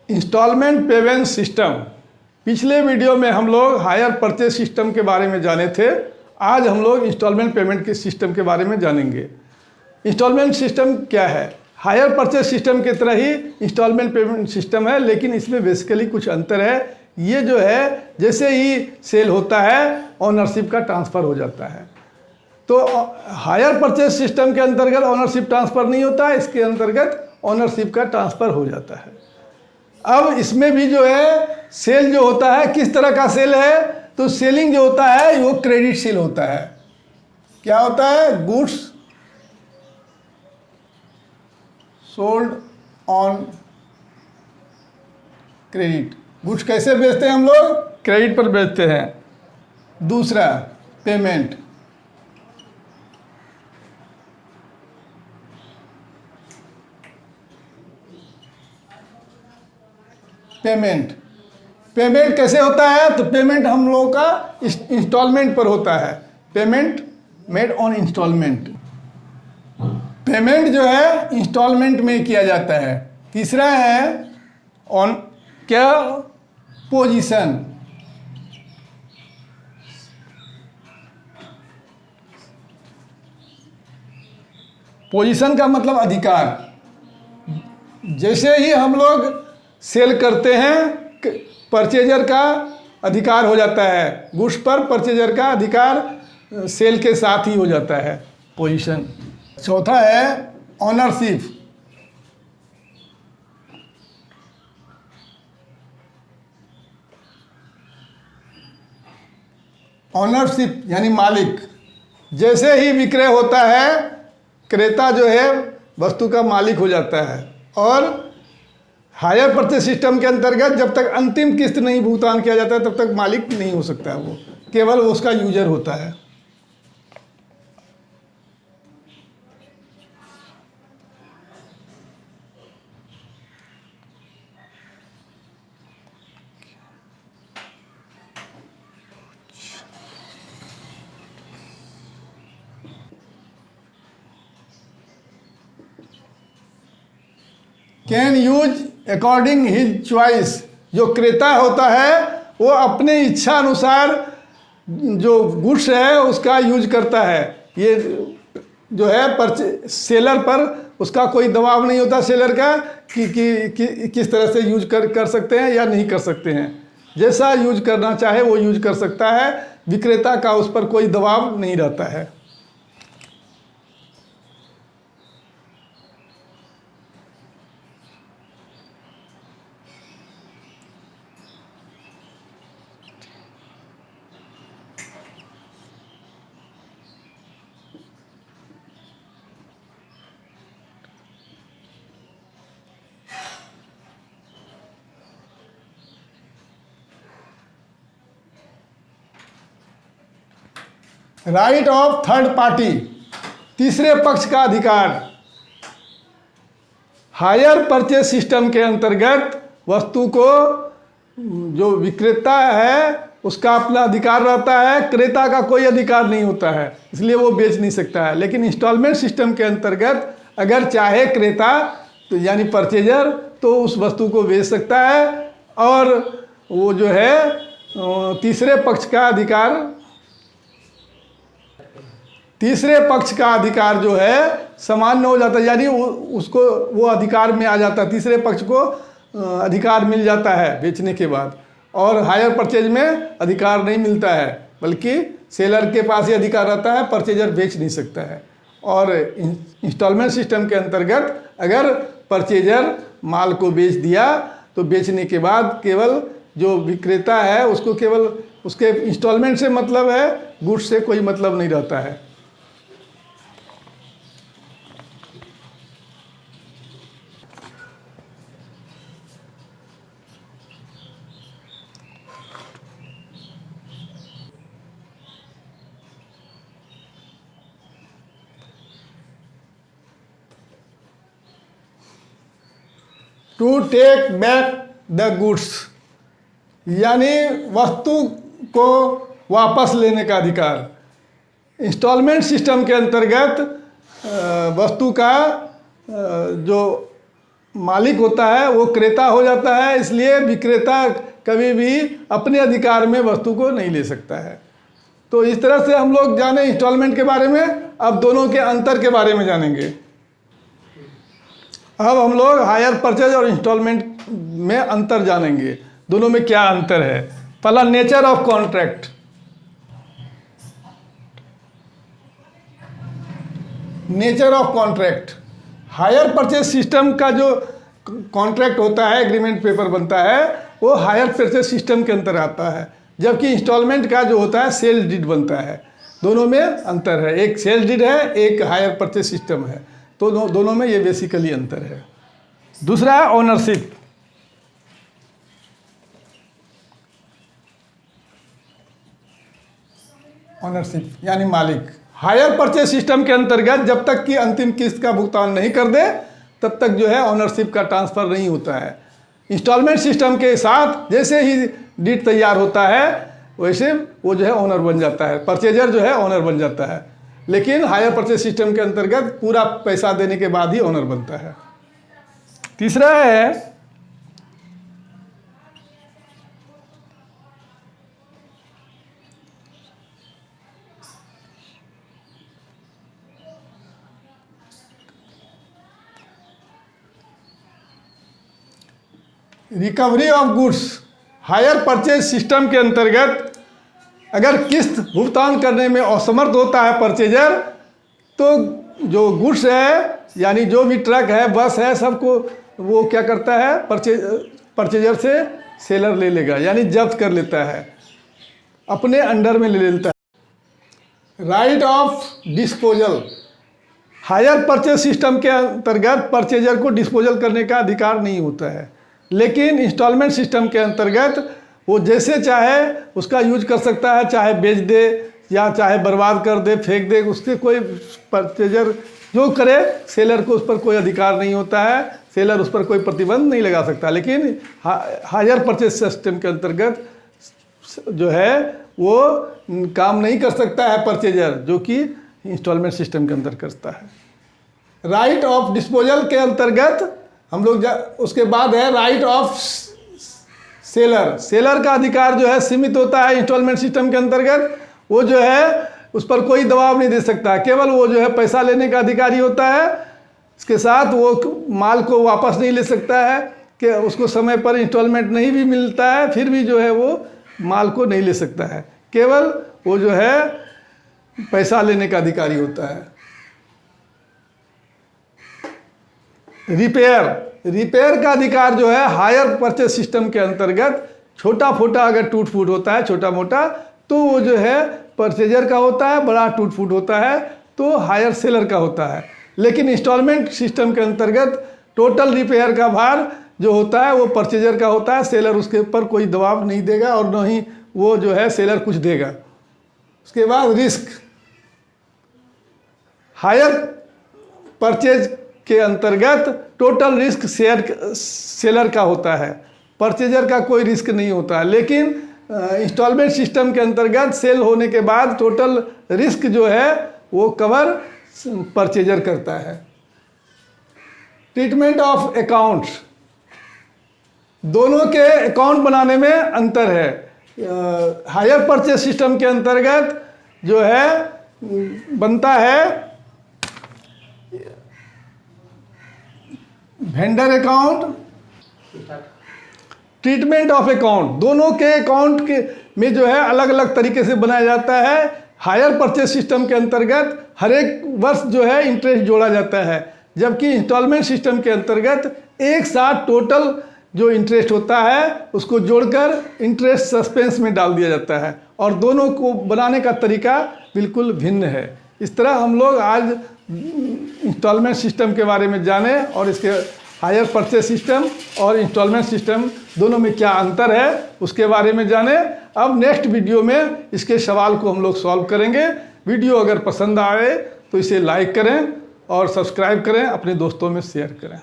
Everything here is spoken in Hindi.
Instalment payment system. पिछले वीडियो में हम लोग हायर परचेज सिस्टम के बारे में जाने थे। आज हम लोग इंस्टॉलमेंट पेमेंट के सिस्टम के बारे में जानेंगे। इंस्टॉलमेंट सिस्टम क्या है? हायर परचेज सिस्टम की तरह ही इंस्टॉलमेंट पेमेंट सिस्टम है, लेकिन इसमें बेसिकली कुछ अंतर है। ये जो है, जैसे ही सेल होता है ऑनरशिप का ट्रांसफ़र हो जाता है। तो हायर परचेज सिस्टम के अंतर्गत ऑनरशिप ट्रांसफ़र नहीं होता है, इसके अंतर्गत ऑनरशिप का ट्रांसफ़र हो जाता है। अब इसमें भी जो है सेल जो होता है, किस तरह का सेल है? तो सेलिंग जो होता है वो क्रेडिट सेल होता है। क्या होता है? Goods sold on credit. Goods कैसे बेचते हैं हम लोग? क्रेडिट पर बेचते हैं। दूसरा पेमेंट। पेमेंट कैसे होता है? तो पेमेंट हम लोगों का इंस्टॉलमेंट पर होता है। Payment made on instalment. Payment जो है इंस्टॉलमेंट में किया जाता है। तीसरा है ऑन क्या? पोजीशन। पोजीशन का मतलब अधिकार। जैसे ही हम लोग सेल करते हैं, परचेजर का अधिकार हो जाता है गुड्स पर। परचेजर का अधिकार सेल के साथ ही हो जाता है, पोजीशन। चौथा है ऑनरशिप। ऑनरशिप यानी मालिक। जैसे ही विक्रय होता है, क्रेता जो है वस्तु का मालिक हो जाता है। और हायर परचेज सिस्टम के अंतर्गत जब तक अंतिम किस्त नहीं भुगतान किया जाता है तब तक मालिक नहीं हो सकता है, वो केवल उसका यूजर होता है। Can use according his choice. जो क्रेता होता है वो अपने इच्छा अनुसार जो गुड्स है उसका यूज करता है। ये जो है सेलर पर उसका कोई दबाव नहीं होता सेलर का कि किस तरह से यूज कर सकते हैं या नहीं कर सकते हैं। जैसा यूज करना चाहे वो यूज कर सकता है। विक्रेता का उस पर कोई दबाव नहीं रहता है। Right of third party. तीसरे पक्ष का अधिकार। हायर परचेज सिस्टम के अंतर्गत वस्तु को जो विक्रेता है उसका अपना अधिकार रहता है, क्रेता का कोई अधिकार नहीं होता है, इसलिए वो बेच नहीं सकता है। लेकिन इंस्टॉलमेंट सिस्टम के अंतर्गत अगर चाहे क्रेता तो यानी परचेजर तो उस वस्तु को बेच सकता है। और वो जो है तीसरे पक्ष का अधिकार जो है सामान्य हो जाता है, यानी उसको वो अधिकार में आ जाता है। तीसरे पक्ष को अधिकार मिल जाता है बेचने के बाद। और हायर परचेज में अधिकार नहीं मिलता है, बल्कि सेलर के पास ही अधिकार रहता है, परचेजर बेच नहीं सकता है। और इंस्टॉलमेंट सिस्टम के अंतर्गत अगर परचेजर माल को बेच दिया तो बेचने के बाद केवल जो विक्रेता है उसको केवल उसके इंस्टॉलमेंट से मतलब है, गुड्स से कोई मतलब नहीं रहता है। To take back the goods यानी वस्तु को वापस लेने का अधिकार। इंस्टॉलमेंट सिस्टम के अंतर्गत वस्तु का जो मालिक होता है वो क्रेता हो जाता है, इसलिए विक्रेता कभी भी अपने अधिकार में वस्तु को नहीं ले सकता है। तो इस तरह से हम लोग जाने इंस्टॉलमेंट के बारे में। अब दोनों के अंतर के बारे में जानेंगे। अब हम लोग हायर परचेज और इंस्टॉलमेंट में अंतर जानेंगे, दोनों में क्या अंतर है। पहला, nature of contract. Nature of contract, hire purchase system का जो कॉन्ट्रैक्ट होता है, एग्रीमेंट पेपर बनता है, वो हायर परचेज सिस्टम के अंतर आता है, जबकि इंस्टॉलमेंट का जो होता है सेल्स डीड बनता है। दोनों में अंतर है, एक सेल्स डीड है, एक हायर परचेज सिस्टम है। तो दोनों में ये बेसिकली अंतर है। दूसरा है ओनरशिप। ओनरशिप यानी मालिक। हायर परचेज सिस्टम के अंतर्गत जब तक कि अंतिम किस्त का भुगतान नहीं कर दे तब तक जो है ओनरशिप का ट्रांसफर नहीं होता है। इंस्टॉलमेंट सिस्टम के साथ जैसे ही डीड तैयार होता है वैसे वो जो है ओनर बन जाता है, परचेजर जो है ओनर बन जाता है। लेकिन हायर परचेज सिस्टम के अंतर्गत पूरा पैसा देने के बाद ही ओनर बनता है। तीसरा है recovery of goods. Hire purchase system के अंतर्गत अगर किस्त भुगतान करने में असमर्थ होता है परचेजर, तो जो गुड्स है यानी जो भी ट्रक है, बस है, सबको वो क्या करता है, परचेजर से सेलर ले लेगा, यानी जब्त कर लेता है, अपने अंडर में ले लेता है। Right of disposal. Hire purchase system के अंतर्गत परचेजर को डिस्पोजल करने का अधिकार नहीं होता है, लेकिन इंस्टॉलमेंट सिस्टम के अंतर्गत वो जैसे चाहे उसका यूज कर सकता है, चाहे बेच दे या चाहे बर्बाद कर दे, फेंक दे, उसके कोई परचेजर जो करे, सेलर को उस पर कोई अधिकार नहीं होता है, सेलर उस पर कोई प्रतिबंध नहीं लगा सकता। लेकिन हायर परचेज सिस्टम के अंतर्गत जो है वो काम नहीं कर सकता है परचेजर, जो कि इंस्टॉलमेंट सिस्टम के अंदर करता है। राइट ऑफ डिस्पोजल के अंतर्गत हम लोग उसके बाद है राइट ऑफ सेलर। सेलर का अधिकार जो है सीमित होता है इंस्टॉलमेंट सिस्टम के अंतर्गत। वो जो है उस पर कोई दबाव नहीं दे सकता, केवल वो जो है पैसा लेने का अधिकारी होता है। इसके साथ वो माल को वापस नहीं ले सकता है कि उसको समय पर इंस्टॉलमेंट नहीं भी मिलता है, फिर भी जो है वो माल को नहीं ले सकता है, केवल वो जो है पैसा लेने का अधिकारी होता है। रिपेयर का अधिकार जो है हायर परचेज सिस्टम के अंतर्गत छोटा फोटा अगर टूट फूट होता है, छोटा मोटा, तो वो जो है परचेजर का होता है, बड़ा टूट फूट होता है तो हायर सेलर का होता है। लेकिन इंस्टॉलमेंट सिस्टम के अंतर्गत टोटल रिपेयर का भार जो होता है वो परचेजर का होता है, सेलर उसके ऊपर कोई दबाव नहीं देगा और न ही वो जो है सेलर कुछ देगा। उसके बाद रिस्क। हायर परचेज के अंतर्गत टोटल रिस्क सेलर का होता है, परचेजर का कोई रिस्क नहीं होता है। लेकिन इंस्टॉलमेंट सिस्टम के अंतर्गत सेल होने के बाद टोटल रिस्क जो है वो कवर परचेजर करता है। Treatment of accounts. दोनों के अकाउंट बनाने में अंतर है। हायर परचेज सिस्टम के अंतर्गत जो है बनता है vendor account, treatment of account. दोनों के अकाउंट के में जो है अलग अलग तरीके से बनाया जाता है। हायर परचेज सिस्टम के अंतर्गत हर एक वर्ष जो है इंटरेस्ट जोड़ा जाता है, जबकि इंस्टॉलमेंट सिस्टम के अंतर्गत एक साथ टोटल जो इंटरेस्ट होता है उसको जोड़कर इंटरेस्ट सस्पेंस में डाल दिया जाता है, और दोनों को बनाने का तरीका बिल्कुल भिन्न है। इस तरह हम लोग आज इंस्टॉलमेंट सिस्टम के बारे में जाने और इसके हायर परचेज सिस्टम और इंस्टॉलमेंट सिस्टम दोनों में क्या अंतर है उसके बारे में जाने। अब नेक्स्ट वीडियो में इसके सवाल को हम लोग सॉल्व करेंगे। वीडियो अगर पसंद आए तो इसे लाइक करें और सब्सक्राइब करें, अपने दोस्तों में शेयर करें।